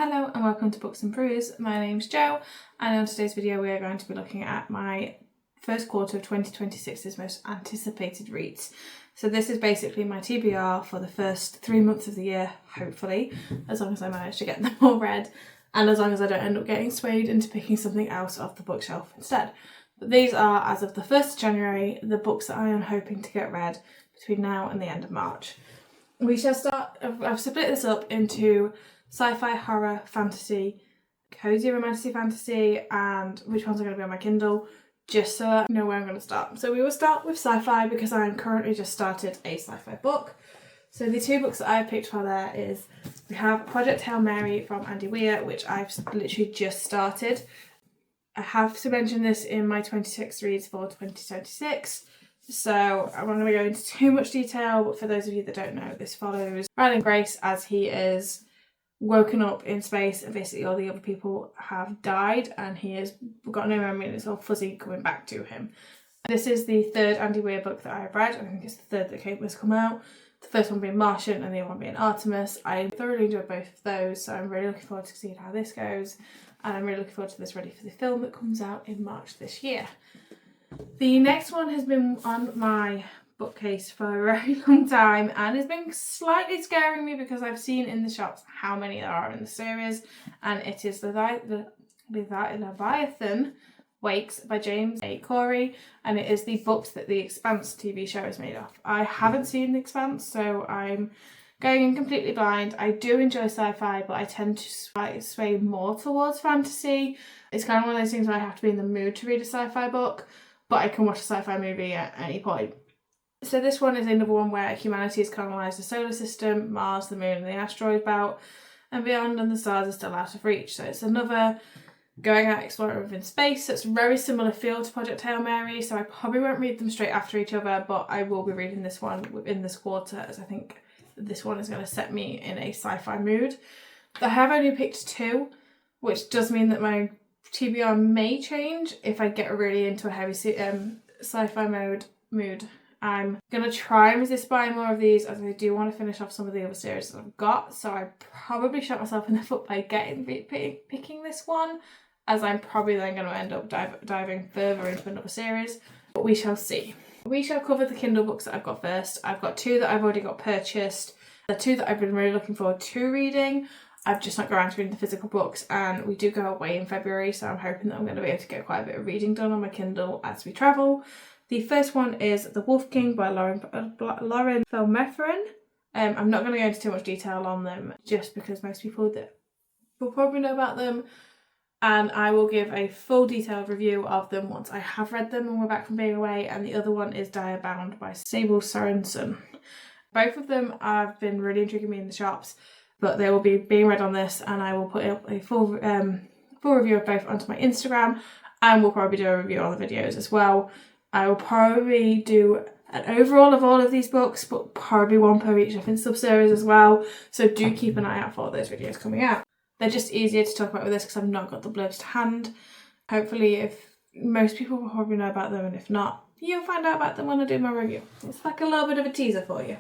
Hello and welcome to Books and Brews. My name's Jo, and on today's video we are going to be looking at my first quarter of 2026's most anticipated reads. So this is basically my TBR for the first 3 months of the year, hopefully, as long as I manage to get them all read and as long as I don't end up getting swayed into picking something else off the bookshelf instead. But these are, as of the 1st of January, the books that I am hoping to get read between now and the end of March. We shall start, I've split this up into sci-fi, horror, fantasy, cozy romantic fantasy, and which ones are going to be on my Kindle, just so I know where I'm going to start. So we will start with sci-fi because I am currently just started a sci-fi book. So the two books that I've picked for there is, we have Project Hail Mary from Andy Weir, which I've literally just started. I have to mention this in my 26 reads for 2026. So I'm not going to go into too much detail, but for those of you that don't know, this follows Ryan Grace as he is woken up in space and basically all the other people have died and he has got no memory and it's all fuzzy coming back to him. This is the third Andy Weir book that I've read. I think it's the third that has come out. The first one being Martian and the other one being Artemis. I thoroughly enjoyed both of those, so I'm really looking forward to seeing how this goes, and I'm really looking forward to this ready for the film that comes out in March this year. The next one has been on my bookcase for a very long time and has been slightly scaring me because I've seen in the shops how many there are in the series, and it is Leviathan Wakes by James A. Corey, and it is the books that the Expanse TV show is made of. I haven't seen the Expanse, so I'm going in completely blind. I do enjoy sci-fi, but I tend to sway more towards fantasy. It's kind of one of those things where I have to be in the mood to read a sci-fi book, but I can watch a sci-fi movie at any point. So this one is another one where humanity has colonised the solar system, Mars, the moon and the asteroid belt and beyond, and the stars are still out of reach. So it's another going out exploring within space. So it's a very similar feel to Project Hail Mary, so I probably won't read them straight after each other, but I will be reading this one within this quarter as I think this one is going to set me in a sci-fi mood. I have only picked two, which does mean that my TBR may change if I get really into a heavy sci-fi mood. I'm going to try and resist buying more of these as I do want to finish off some of the other series that I've got, so I probably shot myself in the foot by picking this one, as I'm probably then going to end up diving further into another series, but we shall see. We shall cover the Kindle books that I've got first. I've got two that I've already got purchased. The two that I've been really looking forward to reading. I've just not got around to reading the physical books, and we do go away in February, so I'm hoping that I'm going to be able to get quite a bit of reading done on my Kindle as we travel. The first one is The Wolf King by Lauren Felmetherin. I'm not going to go into too much detail on them just because most people that will probably know about them, and I will give a full detailed review of them once I have read them and we're back from being away. And the other one is Diabound by Sable Sorensen. Both of them have been really intriguing me in the shops, but they will be being read on this, and I will put up a full review of both onto my Instagram, and we'll probably do a review on the videos as well. I will probably do an overall of all of these books, but probably one per each different sub-series as well, so do keep an eye out for those videos coming out. They're just easier to talk about with this because I've not got the blurbs to hand. Hopefully, if most people will probably know about them, and if not, you'll find out about them when I do my review. It's like a little bit of a teaser for you.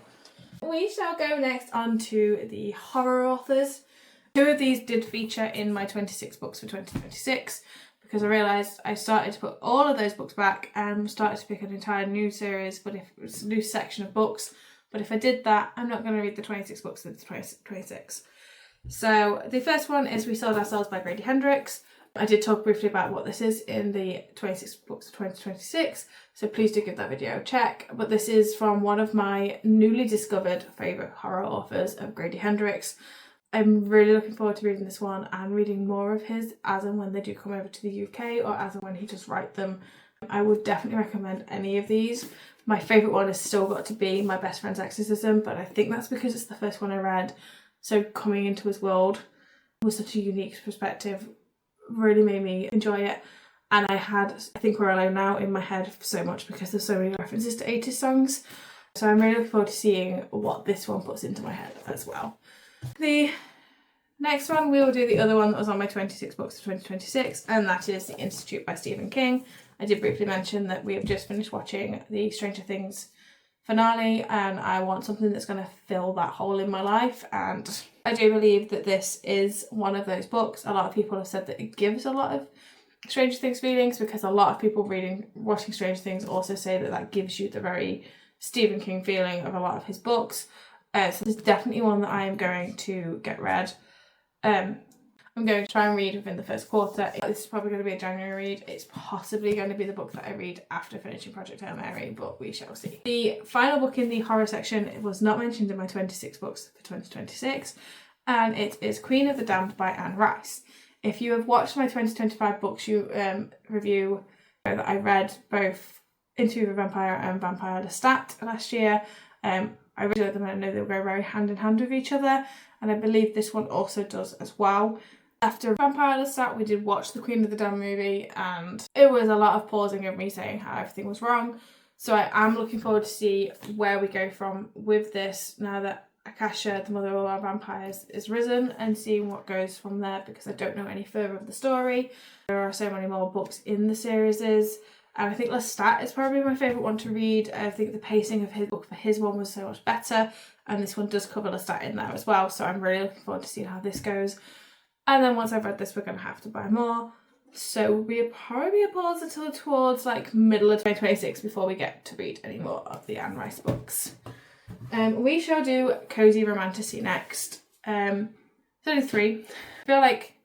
We shall go next on to the horror authors. Two of these did feature in my 26 books for 2026 because I realised I started to put all of those books back and started to pick an entire new series, but if it's a new section of books. But if I did that, I'm not going to read the 26 books of the 26. So the first one is We Sold Ourselves by Grady Hendrix. I did talk briefly about what this is in the 26 books of 2026, so please do give that video a check. But this is from one of my newly discovered favourite horror authors of Grady Hendrix. I'm really looking forward to reading this one and reading more of his as and when they do come over to the UK, or as and when he does write them. I would definitely recommend any of these. My favourite one has still got to be My Best Friend's Exorcism, but I think that's because it's the first one I read. So coming into his world was such a unique perspective, really made me enjoy it. And I had I Think We're Alone Now in my head so much because there's so many references to 80s songs. So I'm really looking forward to seeing what this one puts into my head as well. The next one, we will do the other one that was on my 26 books of 2026, and that is The Institute by Stephen King. I did briefly mention that we have just finished watching the Stranger Things finale, and I want something that's going to fill that hole in my life. And I do believe that this is one of those books. A lot of people have said that it gives a lot of Stranger Things feelings, because a lot of people watching Stranger Things also say that that gives you the very Stephen King feeling of a lot of his books. So there's definitely one that I am going to get read. I'm going to try and read within the first quarter. This is probably going to be a January read. It's possibly going to be the book that I read after finishing Project Hail Mary, but we shall see. The final book in the horror section was not mentioned in my 26 books for 2026, and it is Queen of the Damned by Anne Rice. If you have watched my 2025 books review, you know that I read both Interview with a Vampire and Vampire Lestat last year. I really enjoyed them, and I know they go very hand in hand with each other, and I believe this one also does as well. After Vampire Lestat, we did watch the Queen of the Damned movie, and it was a lot of pausing of me saying how everything was wrong. So I am looking forward to see where we go from with this now that Akasha, the mother of all our vampires, is risen, and seeing what goes from there, because I don't know any further of the story. There are so many more books in the series, and I think Lestat is probably my favourite one to read. I think the pacing of his book for his one was so much better, and this one does cover Lestat in there as well, so I'm really looking forward to seeing how this goes. And then once I've read this, we're going to have to buy more. So we'll probably pause until towards like middle of 2026 before we get to read any more of the Anne Rice books. We shall do Cozy Romantasy next. There's only 3. I feel like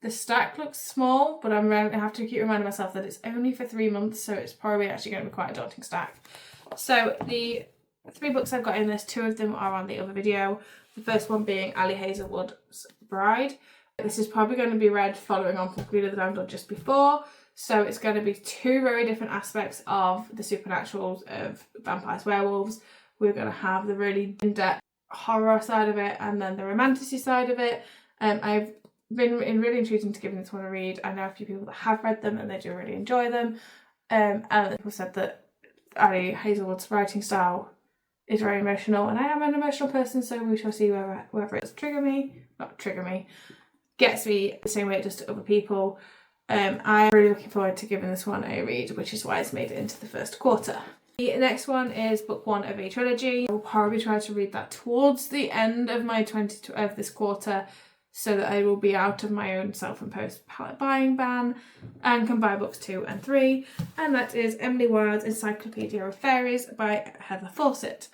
the stack looks small, but I have to keep reminding myself that it's only for 3 months, so it's probably actually going to be quite a daunting stack. So the 3 books I've got in this, 2 of them are on the other video. The first one being Ali Hazelwood's Bride. This is probably going to be read following on from Queen of the Damned or just before. So it's going to be 2 very different aspects of the supernaturals of vampires, werewolves. We're going to have the really in-depth horror side of it, and then the romantasy side of it. I've been really intrigued to giving this one a read. I know a few people that have read them and they do really enjoy them. And people said that Ali Hazelwood's writing style is very emotional, and I am an emotional person, so we shall see whether it's gets me the same way it does to other people. I'm really looking forward to giving this one a read, which is why it's made it into the first quarter. The next one is book 1 of a trilogy. I will probably try to read that towards the end of my of this quarter, so that I will be out of my own self-imposed palette buying ban and can buy books 2 and 3. And that is Emily Wilde's Encyclopedia of Fairies by Heather Fawcett.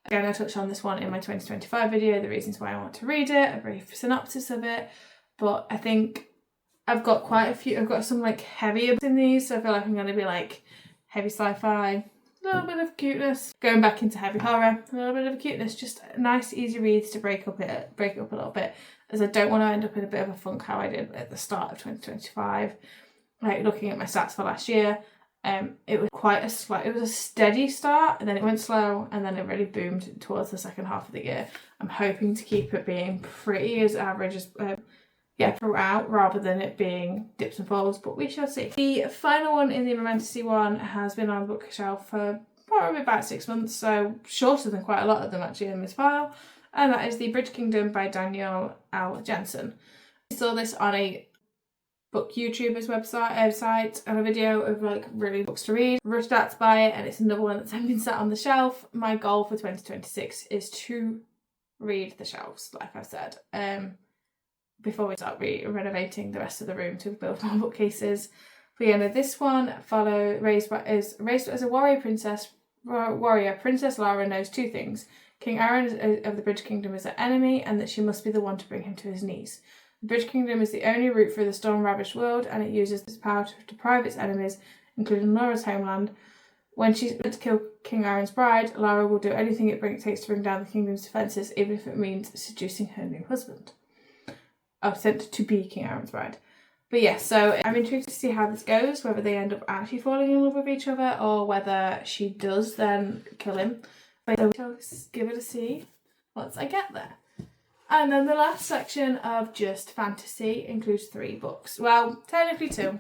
Again, I touched on this one in my 2025 video, the reasons why I want to read it, a brief synopsis of it. But I think I've got quite a few, I've got some like heavier in these, so I feel like I'm going to be like heavy sci-fi, a little bit of cuteness, going back into heavy horror, a little bit of cuteness, just nice easy reads to break up a little bit, as I don't want to end up in a bit of a funk how I did at the start of 2025. Like looking at my stats for last year, it was it was a steady start, and then it went slow, and then it really boomed towards the second half of the year. I'm hoping to keep it being pretty as average as throughout, rather than it being dips and falls, but we shall see. The final one in the romantasy one has been on the bookshelf for probably about 6 months, so shorter than quite a lot of them actually in this file, and that is The Bridge Kingdom by Danielle L. Jensen. I saw this on a book YouTuber's website and a video of like really books to read. Rushed out to buy it, and it's another one that's been sat on the shelf. My goal for 2026 is to read the shelves, like I've said. Before we start renovating the rest of the room to build more bookcases. But yeah, no, this one raised as a warrior princess. Princess Lara knows 2 things: King Aaron of the Bridge Kingdom is her enemy, and that she must be the one to bring him to his knees. The Bridge Kingdom is the only route through the storm-ravaged world, and it uses this power to deprive its enemies, including Laura's homeland. When she's meant to kill King Aaron's bride, Lara will do anything it takes to bring down the kingdom's defences, even if it means seducing her new husband. Sent to be King Aaron's bride. But yeah, so I'm intrigued to see how this goes, whether they end up actually falling in love with each other, or whether she does then kill him. But so we'll give it a see once I get there. And then the last section of just fantasy includes 3 books. Well, technically 2,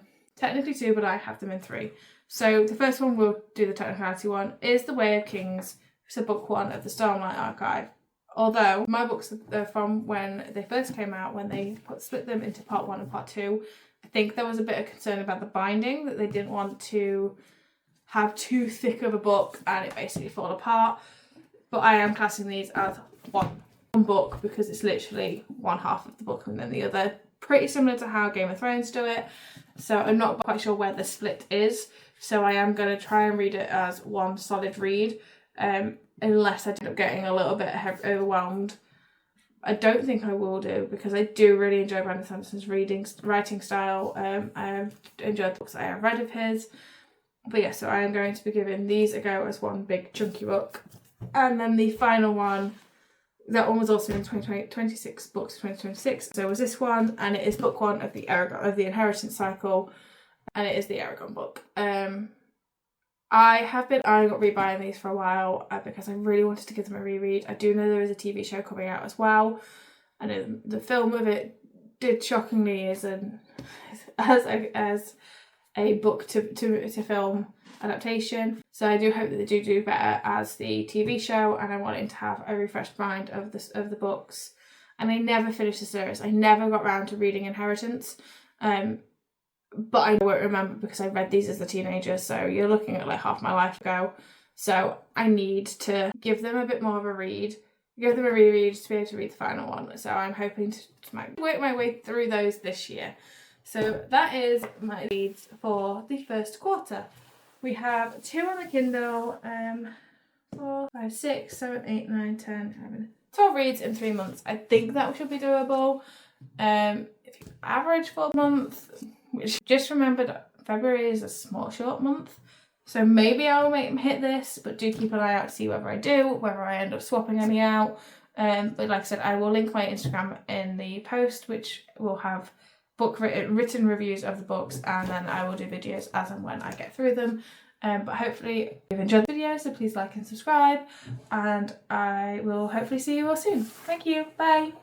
but I have them in 3. So the first one, we'll do the technicality one, is The Way of Kings. It's book 1 of the Stormlight Archive. Although my books are from when they first came out, when they split them into part 1 and part 2. I think there was a bit of concern about the binding, that they didn't want to have too thick of a book and it basically fall apart. But I am classing these as one book because it's literally one half of the book and then the other. Pretty similar to how Game of Thrones do it. So I'm not quite sure where the split is. So I am going to try and read it as one solid read, unless I end up getting a little bit overwhelmed. I don't think I will do, because I do really enjoy Brandon Sanderson's writing style. I enjoy the books that I have read of his. But yeah, so I am going to be giving these a go as one big chunky book. And then the final one, that one was also in 26 books, 2026. So was this one, and it is book one of the Inheritance Cycle, and it is the Aragon book. I have been eyeing up rebuying these for a while because I really wanted to give them a reread. I do know there is a TV show coming out as well, and the film of it did shockingly as a book to film adaptation. So I do hope that they do better as the TV show, and I wanted to have a refreshed mind of the books. And I never finished the series. I never got round to reading Inheritance. But I won't remember because I read these as a teenager, so you're looking at like half my life ago. So I need to give them a bit more of a read, give them a reread to be able to read the final one. So I'm hoping to work my way through those this year. So that is my reads for the first quarter. We have 2 on the Kindle, 4, 5, 6, 7, 8, 9, 10, 11, 12 reads in 3 months. I think that should be doable. If you average for a month, which just remember that February is a small short month, so maybe I'll hit this, but do keep an eye out to see whether I do, whether I end up swapping any out. But like I said, I will link my Instagram in the post, which will have written reviews of the books, and then I will do videos as and when I get through them. But hopefully you've enjoyed the video, so please like and subscribe, and I will hopefully see you all soon. Thank you, bye.